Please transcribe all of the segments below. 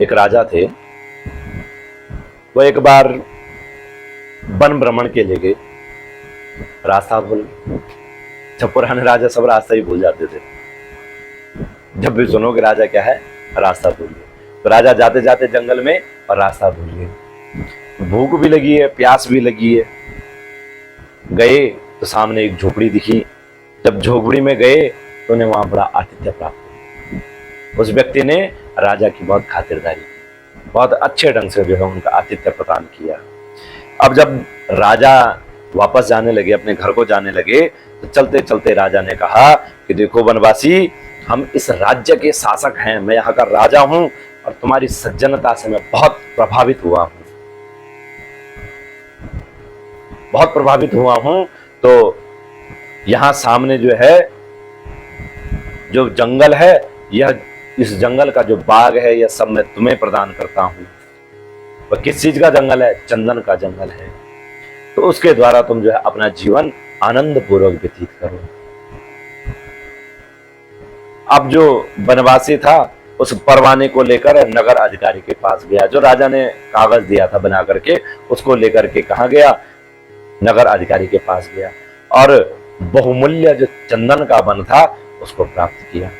एक राजा थे। वो एक बार वन भ्रमण के लिए गए, रास्ता भूल गए। जब पुराने राजा सब रास्ता ही भूल जाते थे, जब भी सुनो कि राजा क्या है, रास्ता भूल गए। तो राजा जाते जाते जंगल में और रास्ता भूल गए। भूख भी लगी है, प्यास भी लगी है। गए तो सामने एक झोपड़ी दिखी। जब झोपड़ी में गए तो उन्हें वहां बड़ा आतिथ्य प्राप्त हुआ। उस व्यक्ति ने राजा की बहुत खातिरदारी की, बहुत अच्छे ढंग से जो है उनका आतिथ्य प्रदान किया। अब जब राजा वापस जाने लगे, अपने घर को जाने लगे, तो चलते चलते राजा ने कहा कि देखो वनवासी, हम इस राज्य के शासक हैं, मैं यहाँ का राजा हूं और तुम्हारी सज्जनता से मैं बहुत प्रभावित हुआ हूं, बहुत प्रभावित हुआ हूं। तो यहां सामने जो है जो जंगल है, यह इस जंगल का जो बाग है, यह सब मैं तुम्हें प्रदान करता हूं। वह किस चीज का जंगल है? चंदन का जंगल है। तो उसके द्वारा तुम जो है अपना जीवन आनंद पूर्वक व्यतीत करो। अब जो वनवासी था उस परवाने को लेकर नगर अधिकारी के पास गया। जो राजा ने कागज दिया था बना करके, उसको लेकर के कहा गया, नगर अधिकारी के पास गया और बहुमूल्य जो चंदन का वन था उसको प्राप्त किया।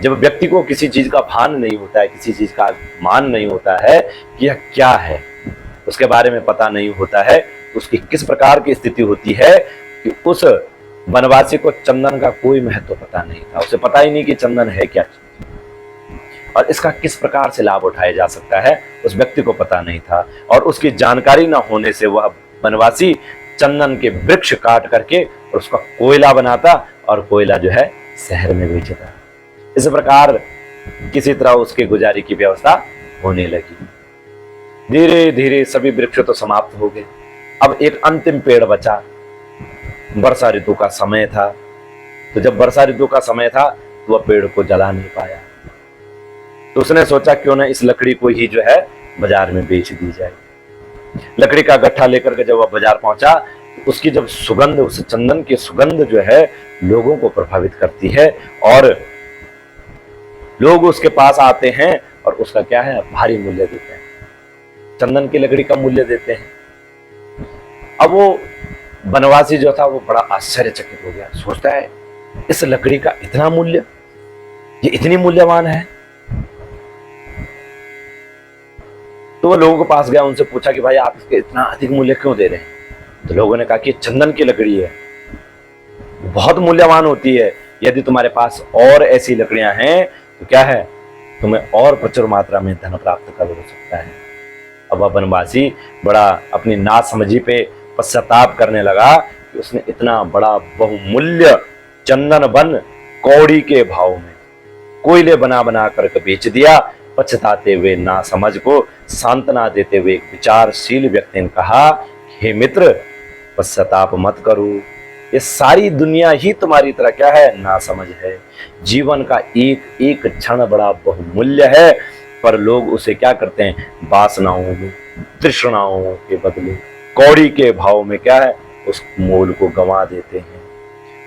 जब व्यक्ति को किसी चीज का भान नहीं होता है, किसी चीज का मान नहीं होता है कि यह क्या है, उसके बारे में पता नहीं होता है, तो उसकी किस प्रकार की स्थिति होती है कि उस वनवासी को चंदन का कोई महत्व पता नहीं था। उसे पता ही नहीं कि चंदन है क्या चीज और इसका किस प्रकार से लाभ उठाया जा सकता है, उस व्यक्ति को पता नहीं था। और उसकी जानकारी न होने से वह वनवासी चंदन के वृक्ष काट करके और उसका कोयला बनाता और कोयला जो है शहर में बेचता। इस प्रकार किसी तरह उसके गुजारे की व्यवस्था होने लगी। धीरे धीरे सभी वृक्ष तो समाप्त हो गए। अब एक अंतिम पेड़ बचा। वर्षा ऋतु का समय था, तो जब वर्षा ऋतु का समय था तो वह पेड़ को जला नहीं पाया। तो उसने सोचा क्यों ना इस लकड़ी को ही जो है बाजार में बेच दी जाए। लकड़ी का गट्ठा लेकर के जब वह बाजार पहुंचा, तो उसकी जब सुगंध, उस चंदन की सुगंध जो है लोगों को प्रभावित करती है और लोग उसके पास आते हैं और उसका क्या है, भारी मूल्य देते हैं, चंदन की लकड़ी का मूल्य देते हैं। अब वो वनवासी जो था वो बड़ा आश्चर्यचकित हो गया। सोचता है इस लकड़ी का इतना मूल्य, ये इतनी मूल्यवान है। तो वो लोगों के पास गया, उनसे पूछा कि भाई आप इसके इतना अधिक मूल्य क्यों दे रहे हैं? तो लोगों ने कहा कि चंदन की लकड़ी है, बहुत मूल्यवान होती है। यदि तुम्हारे पास और ऐसी लकड़ियां हैं तो क्या है, तुम्हें और प्रचुर मात्रा में धन प्राप्त कर हो सकता है। अब वह वनवासी बड़ा अपनी नासमझी पे पश्चाताप करने लगा कि उसने इतना बड़ा बहुमूल्य चंदन वन कौड़ी के भाव में कोयले बना बना करके बेच दिया। पछताते हुए नासमझ को सांत्वना देते हुए एक विचारशील व्यक्ति ने कहा, हे मित्र, पश्चाताप मत करो, ये सारी दुनिया ही तुम्हारी तरह क्या है, नासमझ है। जीवन का एक एक क्षण बड़ा बहुमूल्य है, पर लोग उसे क्या करते हैं, वासनाओं में, तृष्णाओं के बदले कौड़ी के भाव में क्या है, उस मोल को गंवा देते हैं।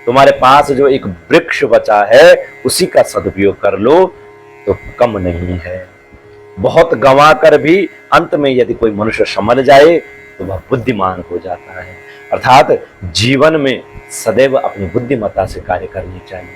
तुम्हारे पास जो एक वृक्ष बचा है उसी का सदुपयोग कर लो तो कम नहीं है। बहुत गंवा कर भी अंत में यदि कोई मनुष्य संभल जाए तो वह बुद्धिमान हो जाता है। अर्थात जीवन में सदैव अपनी बुद्धिमत्ता से कार्य करनी चाहिए।